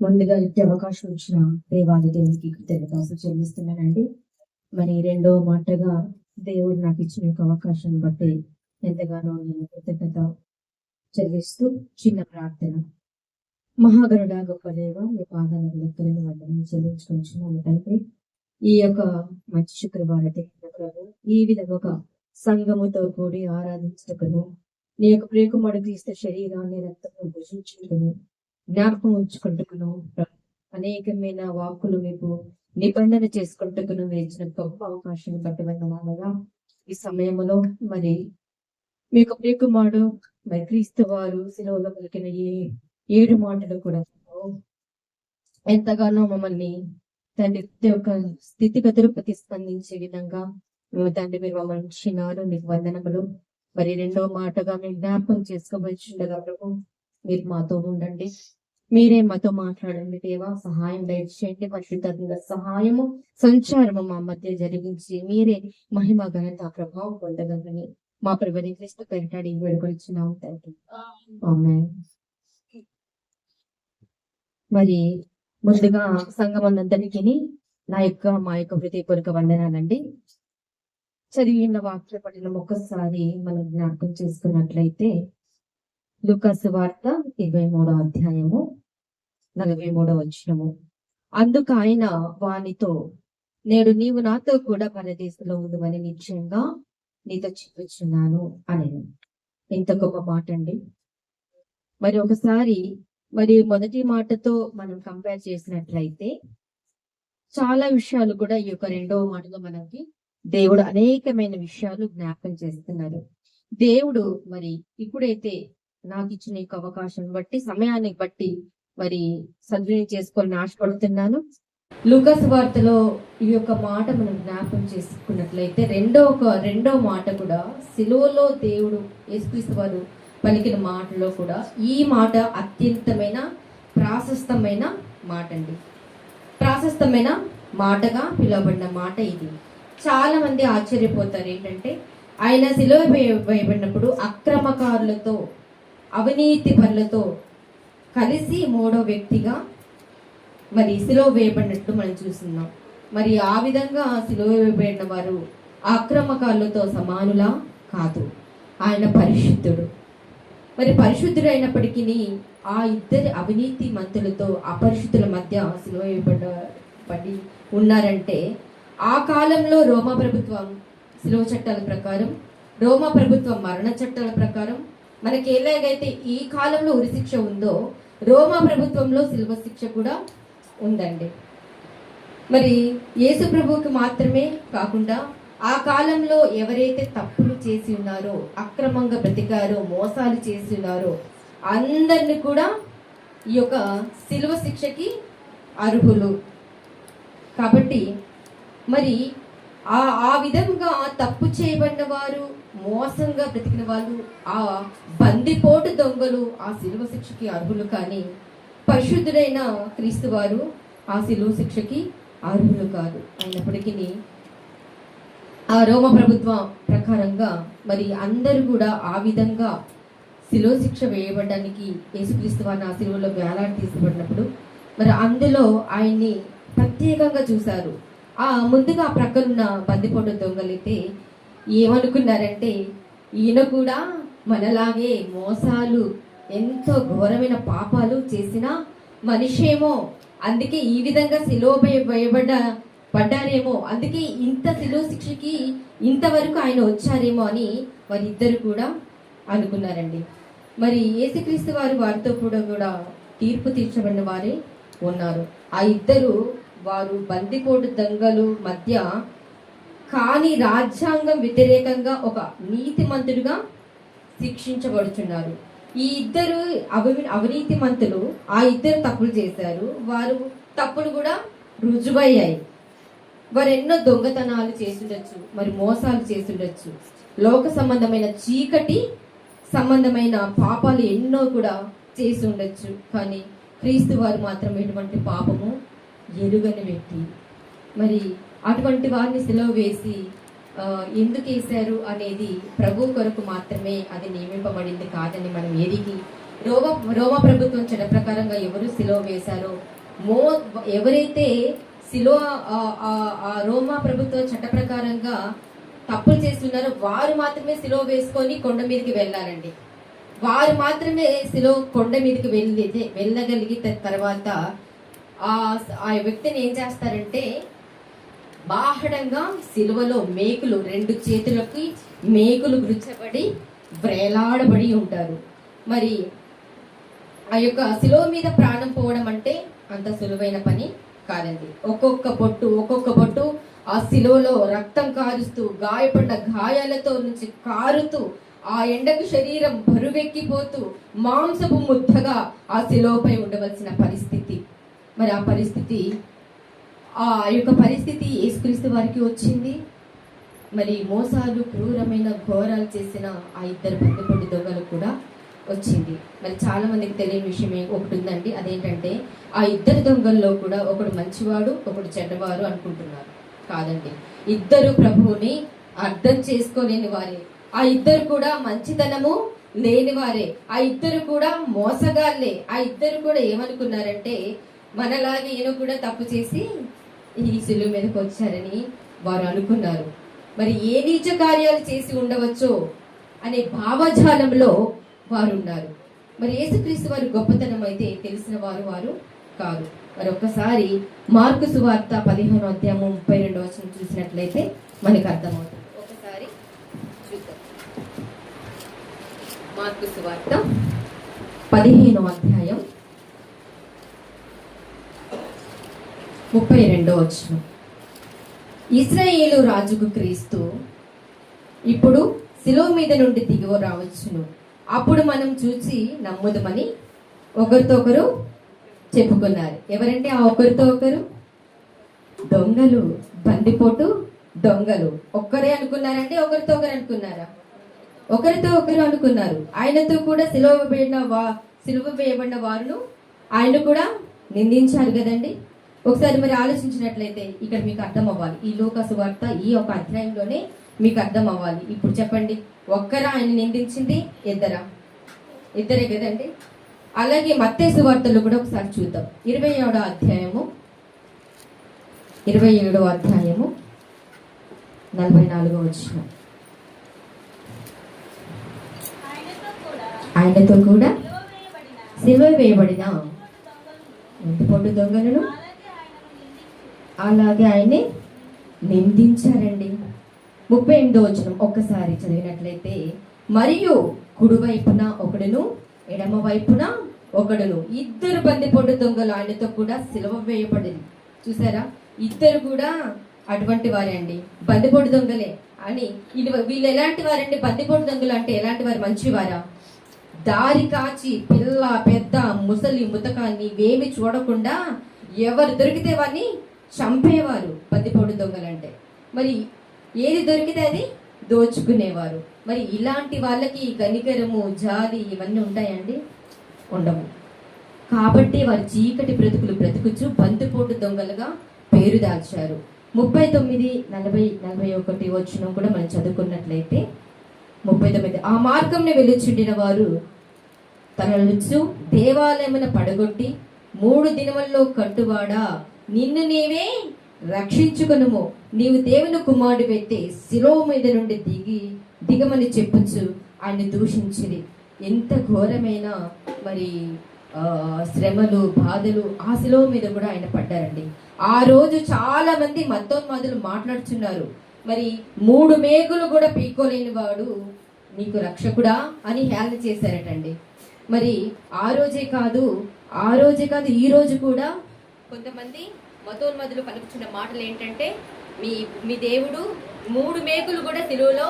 ముందుగా ఇచ్చే అవకాశం ఇచ్చిన దేవాది దేవునికి కృతజ్ఞతలు చెల్లిస్తున్నానండి. మరి రెండో మాటగా దేవుడు నాకు ఇచ్చిన అవకాశం బట్టి ఎంతగానో నేను కృతజ్ఞత చెల్లిస్తూ చిన్న ప్రార్థన. మహాగరుడా గొప్ప దేవ, మీ పాదాలకు లెక్కలను వందనం చెల్లించుకుంటున్నాము తండ్రి. ఈ యొక్క మంచి శుక్రవారం ప్రభు ఈ విధంగా సంఘముతో కూడి ఆరాధించటకును, నీ యొక్క ప్రియకుమారుడు క్రీస్తు శరీరాన్ని రక్తము భుజించుటకును, జ్ఞాపకం ఉంచుకుంటుకును, అనేకమైన వాక్కులు మీకు నిబంధన చేసుకుంటుకును వేసిన గొప్ప అవకాశం బట్టి వందనాలుగా ఈ సమయంలో మరి మీకు ప్రియకుమారుడు మరి క్రీస్తు వారు శిలువలో పలికిన ఈ 7 మాటలు కూడా ఎంతగానో మమ్మల్ని తండ్రి యొక్క స్థితిగతులు ప్రతిస్పందించే విధంగా మేము తండ్రి మీరు మమ్మల్ని ఉంచినారు. మీకు వందనములు. మరి రెండో మాటగా మేము జ్ఞాపకం చేసుకోవచ్చుండగా ప్రభు మీరు మాతో ఉండండి, మీరే మాతో మాట్లాడండి దేవా. సహాయం దయచేయండి. పరిశుద్ధ సహాయము సంచారము మా మధ్య జరిగించి మీరే మహిమ ఘనత ప్రభావం పొందగలని మా ప్రభుని క్రీస్తు పెంటాడి వేడుకొచ్చినాము తండ్రి. ఆమేన్. మరి ముందుగా సంఘమందరికీ మా యొక్క హృదయపూర్వక వందనాలండి. చదివిన వాక్య పఠనం ఒక్కసారి మనం జ్ఞాపకం చేసుకున్నట్లయితే లూకాసు వార్త 23వ అధ్యాయము 43వ వచనము. అందుకు ఆయన వానితో, నేడు నీవు నాతో కూడా పరదేశంలో ఉండువని నిశ్చయంగా నీతో చెప్పుచున్నాను అని. ఎంత గొప్ప మాట అండి. మరి ఒకసారి మరి మొదటి మాటతో మనం కంపేర్ చేసినట్లయితే చాలా విషయాలు కూడా ఈ యొక్క రెండవ మాటలో మనకి దేవుడు అనేకమైన విషయాలు జ్ఞాపకం చేస్తున్నారు. దేవుడు మరి ఇప్పుడైతే నాకు ఇచ్చిన ఈ అవకాశం బట్టి సమయాన్ని బట్టి మరి సద్వినియోగం చేసుకొని ఆశపడుతున్నాను. లూకాసు వార్తలో ఈ యొక్క మాట మనం జ్ఞాపకం చేసుకున్నట్లయితే రెండో మాట కూడా సిలువలో దేవుడు యేసుక్రీస్తు వారు పలికిన మాటలో కూడా ఈ మాట అత్యంతమైన ప్రాశస్తమైన మాట అండి. ప్రాశస్తమైన మాటగా పిలువబడిన మాట ఇది. చాలా మంది ఆశ్చర్యపోతారు ఏంటంటే ఆయన సిలువ వేయబడినప్పుడు అక్రమకారులతో అవినీతి పనులతో కలిసి 3వ వ్యక్తిగా మరి సిలువ వేయబడినట్టు మనం చూస్తున్నాం. మరి ఆ విధంగా సిలువ వేయబడిన వారు అక్రమకారులతో సమానులా కాదు. ఆయన పరిశుద్ధుడు. మరి పరిశుద్ధుడు అయినప్పటికీ ఆ ఇద్దరి అవినీతి మంతులతో అపరిశుద్ధుల మధ్య సిలువ వేయబడి ఉన్నారంటే ఆ కాలంలో రోమా ప్రభుత్వం సిలువ చట్టాల ప్రకారం, రోమా ప్రభుత్వం మరణ చట్టాల ప్రకారం మనకి ఎలాగైతే ఈ కాలంలో ఉరిశిక్ష ఉందో రోమా ప్రభుత్వంలో సిలువ శిక్ష కూడా ఉందండి. మరి యేసు ప్రభువుకి మాత్రమే కాకుండా ఆ కాలంలో ఎవరైతే తప్పులు చేసి ఉన్నారో, అక్రమంగా బ్రతికారో, మోసాలు చేసి ఉన్నారో అందరిని కూడా ఈ యొక్క సిలువ శిక్షకి అర్హులు. కాబట్టి మరి ఆ విధంగా తప్పు చేయబడిన వారు, మోసంగా బ్రతికిన వాళ్ళు, ఆ బందిపోటు దొంగలు ఆ సిలువ శిక్షకి అర్హులు. కానీ పరిశుద్ధుడైన క్రీస్తు వారు ఆ సిలువ శిక్షకి అర్హులు కాదు. అయినప్పటికీ ఆ రోమ ప్రభుత్వం ప్రకారంగా మరి అందరూ కూడా ఆ విధంగా సిలువ శిక్ష వేయబడడానికి యేసుక్రీస్తు వారిని ఆ సిలువలో వేలాడి తీసుకుపడినప్పుడు మరి అందులో ఆయన్ని ప్రత్యేకంగా చూశారు. ముందుగా ప్రక్కనున్న బందిపోటు దొంగలైతే ఏమనుకున్నారంటే ఈయన కూడా మనలాగే మోసాలు, ఎంతో ఘోరమైన పాపాలు చేసిన మనిషేమో, అందుకే ఈ విధంగా సిలువ పడ్డారేమో, అందుకే ఇంత సిలువ శిక్షకి ఇంతవరకు ఆయన వచ్చారేమో అని వారిద్దరు కూడా అనుకున్నారండి. మరి యేసుక్రీస్తు వారితో కూడా తీర్పు తీర్చబడిన వారే ఉన్నారు. ఆ ఇద్దరు వారు బందిపోటు దొంగలు మధ్య కానీ రాజ్యాంగం వ్యతిరేకంగా ఒక నీతిమంతుడుగా శిక్షించబడుచున్నారు. ఈ ఇద్దరు అవినీతి మంతులు ఆ ఇద్దరు తప్పులు చేశారు. వారు తప్పులు కూడా రుజువయ్యాయి. వారు ఎన్నో దొంగతనాలు చేస్తుండొచ్చు, మరి మోసాలు చేస్తుండొచ్చు, లోక సంబంధమైన చీకటి సంబంధమైన పాపాలు ఎన్నో కూడా చేసి ఉండొచ్చు. కానీ క్రీస్తు వారు మాత్రం ఎటువంటి పాపము ఎరుగని వ్యక్తి. మరి అటువంటి వారిని సిలువ వేసి ఎందుకు వేశారు అనేది ప్రభు కొరకు మాత్రమే అది నియమింపబడింది కాదని మనం ఎరిగి రోమ ప్రభుత్వం చట్ట ప్రకారంగా ఎవరు సిలువ వేశారో ఎవరైతే సిలువ ఆ రోమా ప్రభుత్వ చట్ట ప్రకారంగా తప్పులు చేస్తున్నారో వారు మాత్రమే సిలువ వేసుకొని కొండ మీదకి వెళ్ళాలండి. వారు మాత్రమే సిలువ కొండ మీదకి వెళ్ళగలిగిన తర్వాత ఆ వ్యక్తిని ఏం చేస్తారంటే బాహడంగా సిలువలో మేకులు 2 చేతులకి మేకులు గుచ్చబడి వ్రేలాడబడి ఉంటారు. మరి ఆ యొక్క సిలువ మీద ప్రాణం పోవడం అంటే అంత సులువైన పని కాదండి. ఒక్కొక్క బొట్టు ఆ సిలువలో రక్తం కారుస్తూ గాయపడ్డ గాయాలతో నుంచి కారుతూ ఆ ఎండకు శరీరం బరువెక్కిపోతూ మాంసపు ముద్దగా ఆ సిలువపై ఉండవలసిన పరిస్థితి. మరి ఆ యొక్క పరిస్థితి యేసుక్రీస్తు వారికి వచ్చింది. మరి మోసాలు క్రూరమైన ఘోరాలు చేసిన ఆ 2 బందిపోటు దొంగలు కూడా వచ్చింది. మరి చాలా మందికి తెలియని విషయం ఒకటి ఉందండి. అదేంటంటే ఆ 2 దొంగల్లో కూడా ఒకడు మంచివాడు, ఒకడు చెడ్డవారు అనుకుంటున్నారు. కాదండి, 2 ప్రభువుని అర్థం చేసుకోలేని వారే. ఆ 2 కూడా మంచితనము లేని వారే. ఆ 2 కూడా మోసగాళ్ళే. ఆ 2 కూడా ఏమనుకున్నారంటే మనలాగే ఈయన కూడా తప్పు చేసి ఈ సిలువ మీదకి వచ్చారని వారు అనుకున్నారు. మరి ఏ నీచ కార్యాలు చేసి ఉండవచ్చో అనే భావజాలంలో వారు ఉన్నారు. మరి యేసుక్రీస్తు వారి గొప్పతనం అయితే తెలిసిన వారు కాదు. మరి ఒక్కసారి మార్కు సువార్త 15వ అధ్యాయం 32వ వచనం చూసినట్లయితే మనకు అర్థమవుతుంది. ఒకసారి చూద్దాం. మార్కు సువార్త 15వ అధ్యాయం 32వ వచనం. ఇశ్రాయేలు రాజుకు క్రీస్తు ఇప్పుడు సిలువ మీద నుండి దిగి రావచ్చును, అప్పుడు మనం చూసి నమ్ముదమని ఒకరితో ఒకరు చెప్పుకున్నారు. ఎవరంటే ఆ ఒకరితో ఒకరు? దొంగలు, బందిపోటు దొంగలు. ఒక్కరే అనుకున్నారంటే ఒకరితో ఒకరు అనుకున్నారా? ఒకరితో ఒకరు అనుకున్నారు. ఆయనతో కూడా సిలువ వేయబడిన వారును ఆయన కూడా నిందించారు కదండి. ఒకసారి మరి ఆలోచించినట్లయితే ఇక్కడ మీకు అర్థం అవ్వాలి. ఈ లూకా సువార్త ఈ ఒక అధ్యాయంలోనే మీకు అర్థం అవ్వాలి. ఇప్పుడు చెప్పండి, ఒక్కరా ఆయన నిందించింది? ఇద్దరే కదండి. అలాగే మత్తయి సువార్తలో కూడా ఒకసారి చూద్దాం. 27వ అధ్యాయము 44వ వచనం. ఆయనతో కూడా సిలువ వేయబడిన పొట్టు దొంగలను అలాగే ఆయన్ని నిందించారండి. 38వ వచనం ఒక్కసారి చదివినట్లయితే, మరియు కుడివైపున ఒకడును ఎడమ వైపున ఒకడును 2 బందిపోటు దొంగలు ఆయనతో కూడా సిలువ వేయబడింది. చూసారా, 2 కూడా అటువంటి వారే అండి, బందిపోటు దొంగలే అని. వీళ్ళు ఎలాంటి వారండి? బందిపోటు దొంగలు అంటే ఎలాంటి వారు? మంచివారా? దారి కాచి పిల్ల పెద్ద ముసలి ముతకాన్ని వేమి చూడకుండా ఎవరు దొరికితే వారిని చంపేవారు బందిపోటు దొంగలు అంటే. మరి ఏది దొరికితే అది దోచుకునేవారు. మరి ఇలాంటి వాళ్ళకి కనికరము, జాలి ఇవన్నీ ఉంటాయండి? ఉండవు. కాబట్టి వారు చీకటి బ్రతుకుచు బందిపోటు దొంగలుగా పేరు దాల్చారు. 39, 40, 41 వచనం కూడా మనం చదువుకున్నట్లయితే 39, ఆ మార్గంని వెళ్ళుచుండిన వారు తనలుచు దేవాలయమున పడగొట్టి 3 దినముల్లో కట్టువాడా, నిన్ను నీవే రక్షించుకొనుము, నీవు దేవుని కుమారుడు పెట్టే శిలువ మీద నుండి దిగమని చెప్పుచు ఆయన దూషించింది. ఎంత ఘోరమైన మరి శ్రమలు, బాధలు ఆ శిలువ మీద కూడా ఆయన పడ్డారండి. ఆ రోజు చాలా మంది మత్తోన్మాదులు మాట్లాడుతున్నారు. మరి 3 మేకులు కూడా పీక్కోలేని వాడు నీకు రక్షకుడా అని హేళన చేశారటండి. మరి ఆ రోజే కాదు ఈ రోజు కూడా కొంతమంది మతోన్మాదులు పలుకుతున్న మాటలు ఏంటంటే, మీ దేవుడు 3 మేకులు కూడా సిలువలో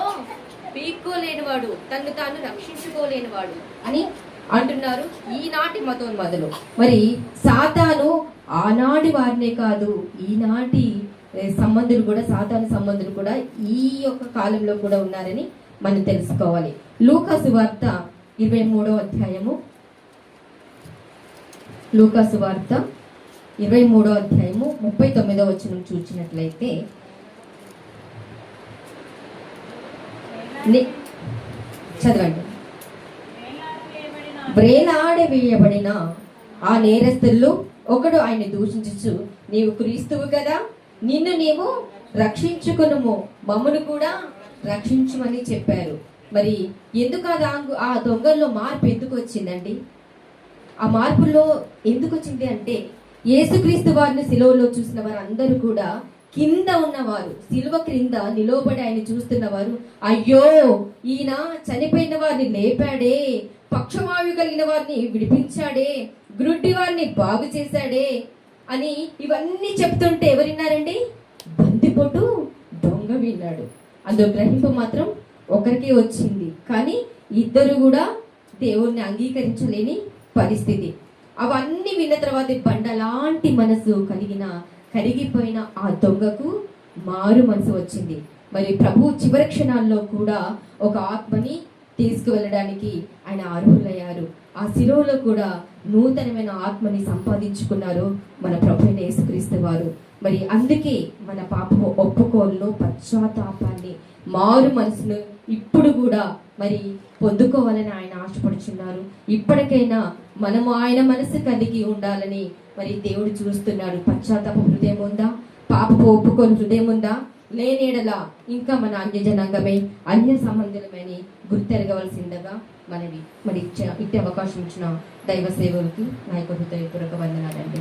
పీక్కోలేనివాడు, తను తాను రక్షించుకోలేనివాడు అని అంటున్నారు ఈనాటి మతోన్మాదులు. మరి సాతాను ఆనాటి వారినే కాదు, ఈనాటి సంబంధులు కూడా, సాతాను సంబంధులు కూడా ఈ యొక్క కాలంలో కూడా ఉన్నారని మనం తెలుసుకోవాలి. లూకా సువార్త 23వ అధ్యాయము 39వ వచనం చూసినట్లయితే, చదవండి. వేలాడవేయబడిన ఆ నేరస్తుల్లో ఒకడు ఆయన దూషించు, నీవు క్రీస్తువు కదా, నిన్ను నీవు రక్షించుకునుము, మమ్మను కూడా రక్షించుమని చెప్పారు. మరి ఎందుకు ఆ దొంగల్లో మార్పు ఎందుకు వచ్చిందండి? ఆ మార్పులో ఎందుకు వచ్చింది అంటే, యేసుక్రీస్తు వారిని సిలువలో చూసిన వారు అందరూ కూడా కింద ఉన్నవారు, సిలువ క్రింద నిలవబడి ఆయన చూస్తున్నవారు, అయ్యో ఈయన చనిపోయిన వారిని లేపాడే, పక్షవాయు కలిగిన వారిని విడిపించాడే, గ్రుడ్డి వారిని బాగు చేశాడే అని ఇవన్నీ చెప్తుంటే ఎవరు విన్నారండి? బందిపోటు దొంగ విన్నాడు. అందులో గ్రహింపు మాత్రం ఒకరికే వచ్చింది, కానీ ఇద్దరు కూడా దేవుణ్ణి అంగీకరించలేని పరిస్థితి. అవన్నీ విన్న తర్వాత బండలాంటి మనసు కరిగిపోయిన ఆ దొంగకు మారు మనసు వచ్చింది. మరి ప్రభు చివరి క్షణాల్లో కూడా ఒక ఆత్మని తీసుకువెళ్ళడానికి ఆయన అర్హులయ్యారు. ఆ శిలువలో కూడా నూతనమైన ఆత్మని సంపాదించుకున్నారు మన ప్రభు అయిన యేసుక్రీస్తు వారు. మరి అందుకే మన పాపము ఒప్పుకోలను, పశ్చాత్తాపాన్ని, మారు మనసును ఇప్పుడు కూడా మరి పొందుకోవాలని ఆయన ఆశపడుచున్నారు. ఇప్పటికైనా మనము ఆయన మనసు కలిగి ఉండాలని మరి దేవుడు చూస్తున్నాడు. పశ్చాత్తాప హృదయం ఉందా? పాపపు ఒప్పుకొని హృదయం ఉందా? లేనేడలా ఇంకా మన అన్య జనాంగమే, అన్య సంబంధులమని గుర్తెరగవలసిందగా మనవి. మరి ఇచ్చే అవకాశం ఇచ్చిన దైవ సేవకులకి నా యొక్క హృదయపూర్వక వందనాలండి.